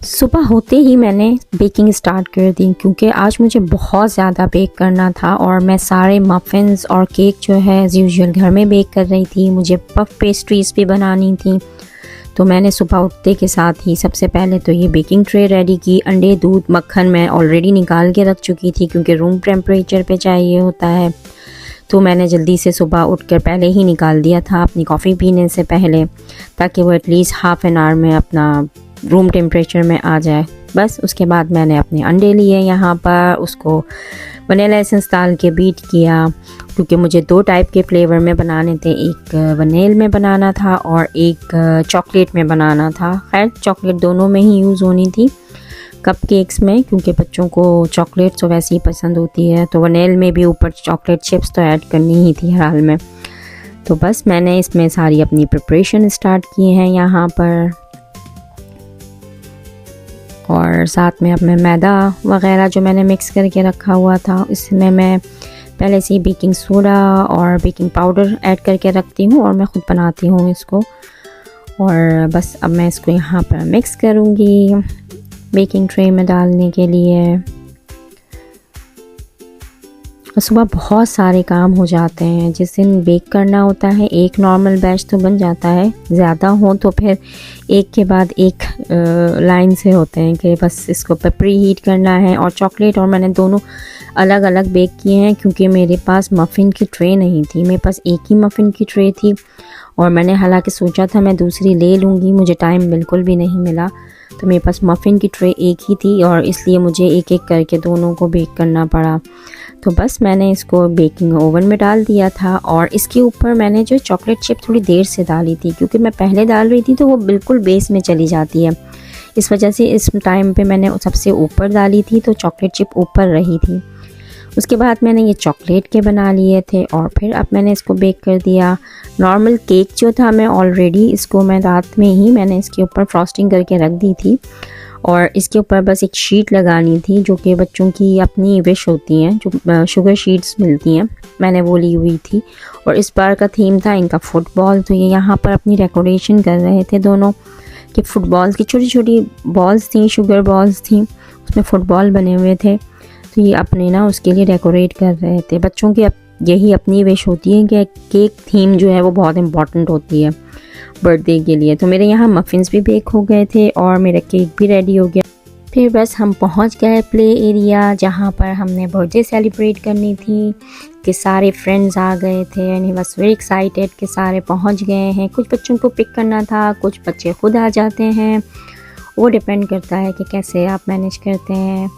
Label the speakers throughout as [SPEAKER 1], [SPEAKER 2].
[SPEAKER 1] सुबह होते ही मैंने बेकिंग स्टार्ट कर दी क्योंकि आज मुझे बहुत ज़्यादा बेक करना था और मैं सारे मफ़िन्स और केक जो है एज़ यूजुअल घर में बेक कर रही थी। मुझे पफ़ पेस्ट्रीज़ भी बनानी थी, तो मैंने सुबह उठते के साथ ही सबसे पहले तो ये बेकिंग ट्रे रेडी की। अंडे, दूध, मक्खन मैं ऑलरेडी निकाल के रख चुकी थी क्योंकि रूम टेम्परेचर पे चाहिए होता है, तो मैंने जल्दी से सुबह उठकर पहले ही निकाल दिया था अपनी कॉफ़ी पीने से पहले, ताकि वो एटलीस्ट हाफ़ एन आवर में अपना रूम टेम्परेचर में आ जाए। बस उसके बाद मैंने अपने अंडे लिए, यहाँ पर उसको वनीला एसेंस डाल के बीट किया क्योंकि मुझे 2 टाइप के फ्लेवर में बनाने थे, एक वनील में बनाना था और एक चॉकलेट में बनाना था। खैर चॉकलेट दोनों में ही यूज़ होनी थी, कपकेक्स में क्योंकि बच्चों को चॉकलेट तो वैसे ही पसंद होती है, तो वनील में भी ऊपर चॉकलेट चिप्स तो ऐड करनी ही थी हर हाल में। तो बस मैंने इसमें सारी अपनी प्रिपरेशन स्टार्ट की है यहाँ पर, और साथ में अब मैं मैदा वगैरह जो मैंने मिक्स करके रखा हुआ था इसमें मैं पहले से ही बेकिंग सोडा और बेकिंग पाउडर ऐड करके रखती हूँ और मैं ख़ुद बनाती हूँ इसको। और बस अब मैं इसको यहाँ पर मिक्स करूँगी बेकिंग ट्रे में डालने के लिए। सुबह बहुत सारे काम हो जाते हैं, जिस दिन बेक करना होता है एक नॉर्मल बैच तो बन जाता है, ज़्यादा हो तो फिर एक के बाद एक लाइन से होते हैं कि बस इसको प्री हीट करना है। और चॉकलेट और मैंने दोनों अलग अलग बेक किए हैं क्योंकि मेरे पास मफ़िन की ट्रे नहीं थी, मेरे पास एक ही मफ़िन की ट्रे थी और मैंने हालांकि सोचा था मैं दूसरी ले लूँगी, मुझे टाइम बिल्कुल भी नहीं मिला, तो मेरे पास मफ़िन की ट्रे एक ही थी और इसलिए मुझे एक एक करके दोनों को बेक करना पड़ा। तो बस मैंने इसको बेकिंग ओवन में डाल दिया था और इसके ऊपर मैंने जो चॉकलेट चिप थोड़ी देर से डाली थी क्योंकि मैं पहले डाल रही थी तो वो बिल्कुल बेस में चली जाती है, इस वजह से इस टाइम पे मैंने सबसे ऊपर डाली थी तो चॉकलेट चिप ऊपर रही थी। उसके बाद मैंने ये चॉकलेट के बना लिए थे और फिर अब मैंने इसको बेक कर दिया। नॉर्मल केक जो था मैं ऑलरेडी इसको मैं रात में ही मैंने इसके ऊपर फ्रॉस्टिंग करके रख दी थी और इसके ऊपर बस एक शीट लगानी थी जो कि बच्चों की अपनी विश होती हैं, जो शुगर शीट्स मिलती हैं, मैंने वो ली हुई थी। और इस बार का थीम था इनका फुटबॉल, तो ये यहाँ पर अपनी डेकोरेशन कर रहे थे दोनों कि फुटबॉल की छोटी छोटी बॉल्स थी, शुगर बॉल्स थी, उसमें फ़ुटबॉल बने हुए थे, तो ये अपने ना उसके लिए डेकोरेट कर रहे थे। बच्चों की यही अपनी विश होती है कि केक थीम जो है वो बहुत इम्पॉर्टेंट होती है बर्थडे के लिए। तो मेरे यहाँ मफ़िन्स भी बेक हो गए थे और मेरा केक भी रेडी हो गया। फिर बस हम पहुँच गए प्ले एरिया जहाँ पर हमने बर्थडे सेलिब्रेट करनी थी, कि सारे फ्रेंड्स आ गए थे and he was very excited कि सारे पहुँच गए हैं। कुछ बच्चों को पिक करना था, कुछ बच्चे खुद आ जाते हैं, वो डिपेंड करता है कि कैसे आप मैनेज करते हैं।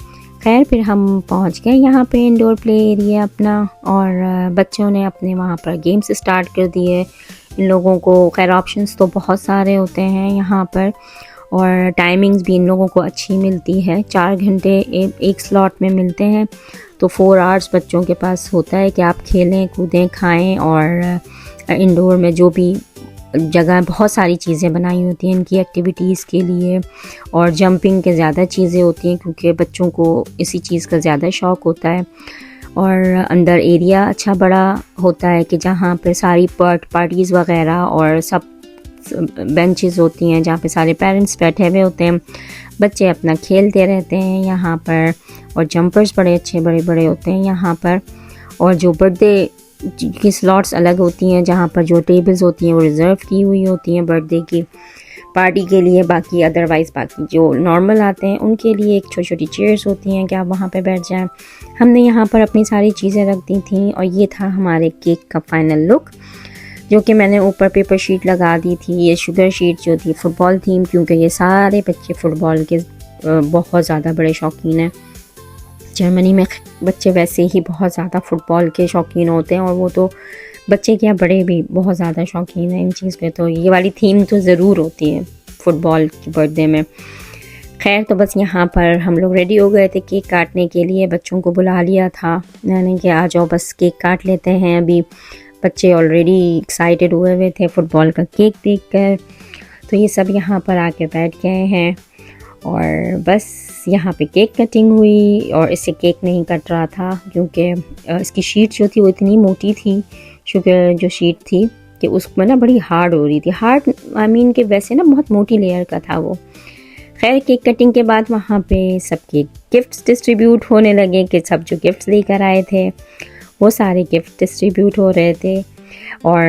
[SPEAKER 1] खैर फिर हम पहुंच गए यहाँ पे इंडोर प्ले एरिया अपना, और बच्चों ने अपने वहाँ पर गेम्स स्टार्ट कर दिए। इन लोगों को खैर ऑप्शंस तो बहुत सारे होते हैं यहाँ पर और टाइमिंग्स भी इन लोगों को अच्छी मिलती है, 4 घंटे एक स्लॉट में मिलते हैं, तो 4 आवर्स बच्चों के पास होता है कि आप खेलें, कूदें, खाएँ। और इंडोर में जो भी जगह बहुत सारी चीज़ें बनाई होती हैं इनकी एक्टिविटीज़ के लिए, और जंपिंग के ज़्यादा चीज़ें होती हैं क्योंकि बच्चों को इसी चीज़ का ज़्यादा शौक़ होता है। और अंदर एरिया अच्छा बड़ा होता है कि जहाँ पे सारी पार्टीज़ वगैरह और सब बेंचेस होती हैं जहाँ पे सारे पेरेंट्स बैठे हुए होते हैं, बच्चे अपना खेलते रहते हैं यहाँ पर। और जंपर्स बड़े अच्छे बड़े बड़े होते हैं यहाँ पर। और जो बर्थडे की स्लॉट्स अलग होती हैं जहाँ पर जो टेबल्स होती हैं वो रिज़र्व की हुई होती हैं बर्थडे की पार्टी के लिए, बाकी अदरवाइज़ बाकी जो नॉर्मल आते हैं उनके लिए एक छोटी छोटी चेयर्स होती हैं कि आप वहाँ पे बैठ जाएं। हमने यहाँ पर अपनी सारी चीज़ें रख दी थी और ये था हमारे केक का फाइनल लुक, जो कि मैंने ऊपर पेपर शीट लगा दी थी। ये शुगर शीट जो थी फुटबॉल थीम, क्योंकि ये सारे बच्चे फ़ुटबॉल के बहुत ज़्यादा बड़े शौकीन हैं। जर्मनी में बच्चे वैसे ही बहुत ज़्यादा फ़ुटबॉल के शौकीन होते हैं और वो तो बच्चे क्या बड़े भी बहुत ज़्यादा शौकीन हैं इन चीज़ पे, तो ये वाली थीम तो ज़रूर होती है फ़ुटबॉल की बर्थडे में। खैर तो बस यहाँ पर हम लोग रेडी हो गए थे केक काटने के लिए, बच्चों को बुला लिया था मैंने कि आ जाओ बस केक काट लेते हैं। अभी बच्चे ऑलरेडी एक्साइटेड हुए हुए थे फ़ुटबॉल का केक देखकर, तो ये सब यहाँ पर आके बैठ गए हैं और बस यहाँ पे केक कटिंग हुई। और इससे केक नहीं कट रहा था क्योंकि इसकी शीट जो थी वो इतनी मोटी थी, शुगर जो शीट थी, कि उसमें ना बड़ी हार्ड हो रही थी। हार्ड आई मीन कि वैसे ना बहुत मोटी लेयर का था वो। खैर केक कटिंग के बाद वहाँ पे सबके गिफ्ट्स डिस्ट्रीब्यूट होने लगे कि सब जो गिफ्ट्स लेकर आए थे वो सारे गिफ्ट डिस्ट्रीब्यूट हो रहे थे। और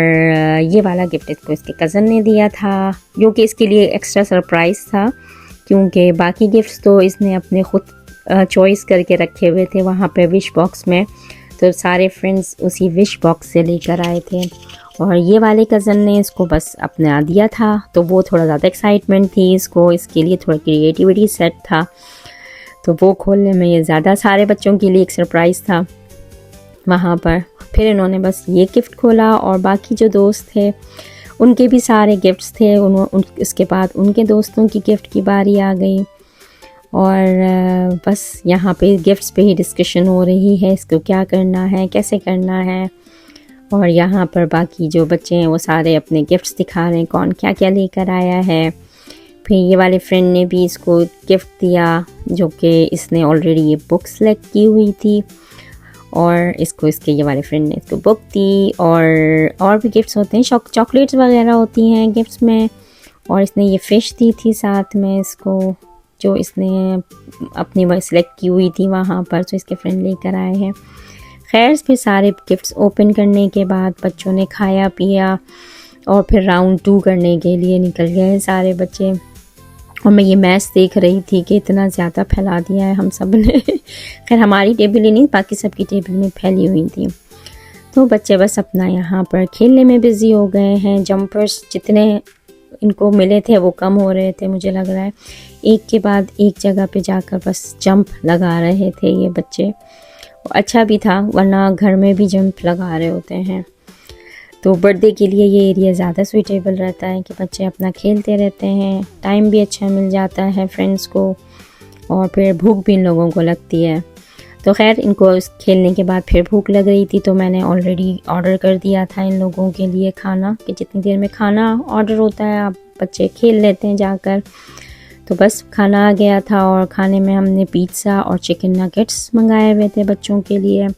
[SPEAKER 1] ये वाला गिफ्ट इसको इसके कज़न ने दिया था, जो कि इसके लिए एक्स्ट्रा सरप्राइज़ था, क्योंकि बाकी गिफ्ट्स तो इसने अपने ख़ुद चॉइस करके रखे हुए थे वहाँ पे विश बॉक्स में। तो सारे फ्रेंड्स उसी विश बॉक्स से लेकर आए थे और ये वाले कज़न ने इसको बस अपना दिया था, तो वो थोड़ा ज़्यादा एक्साइटमेंट थी इसको, इसके लिए थोड़ा क्रिएटिविटी सेट था, तो वो खोलने में ये ज़्यादा सारे बच्चों के लिए एक सरप्राइज़ था वहाँ पर। फिर इन्होंने बस ये गिफ्ट खोला और बाकी जो दोस्त थे उनके भी सारे गिफ्ट्स थे। उसके बाद उनके दोस्तों की गिफ्ट की बारी आ गई और बस यहाँ पे गिफ्ट्स पे ही डिस्कशन हो रही है, इसको क्या करना है, कैसे करना है। और यहाँ पर बाकी जो बच्चे हैं वो सारे अपने गिफ्ट्स दिखा रहे हैं, कौन क्या क्या लेकर आया है। फिर ये वाले फ्रेंड ने भी इसको गिफ्ट दिया, जो कि इसने ऑलरेडी ये बुक सेलेक्ट की हुई थी, और इसको इसके ये वाले फ्रेंड ने इसको बुक दी। और भी गिफ्ट्स होते हैं, चॉकलेट्स वगैरह होती हैं गिफ्ट्स में, और इसने ये फ़िश दी थी साथ में इसको, जो इसने अपनी वह सिलेक्ट की हुई थी वहाँ पर, तो इसके फ्रेंड लेकर आए हैं। खैर फिर सारे गिफ्ट्स ओपन करने के बाद बच्चों ने खाया पिया और फिर राउंड 2 करने के लिए निकल गए सारे बच्चे। और मैं ये मैच देख रही थी कि इतना ज़्यादा फैला दिया है हम सब ने। खैर हमारी टेबल ही नहीं, बाकी सबकी टेबल में फैली हुई थी। तो बच्चे बस अपना यहाँ पर खेलने में बिज़ी हो गए हैं। जंपर्स जितने इनको मिले थे वो कम हो रहे थे, मुझे लग रहा है एक के बाद एक जगह पे जाकर बस जंप लगा रहे थे ये बच्चे। अच्छा भी था, वरना घर में भी जंप लगा रहे होते हैं। तो बर्थडे के लिए ये एरिया ज़्यादा सूटेबल रहता है कि बच्चे अपना खेलते रहते हैं, टाइम भी अच्छा मिल जाता है फ्रेंड्स को, और फिर भूख भी इन लोगों को लगती है। तो खैर इनको खेलने के बाद फिर भूख लग रही थी, तो मैंने ऑलरेडी ऑर्डर कर दिया था इन लोगों के लिए खाना, कि जितनी देर में खाना ऑर्डर होता है आप बच्चे खेल लेते हैं जाकर। तो बस खाना आ गया था और खाने में हमने पिज़्ज़ा और चिकन नगेट्स मंगाए हुए थे बच्चों के लिए।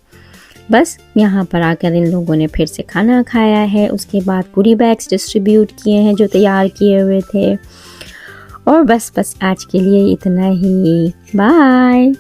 [SPEAKER 1] बस यहाँ पर आकर इन लोगों ने फिर से खाना खाया है। उसके बाद पूरी बैग्स डिस्ट्रीब्यूट किए हैं जो तैयार किए हुए थे। और बस आज के लिए इतना ही। बाय।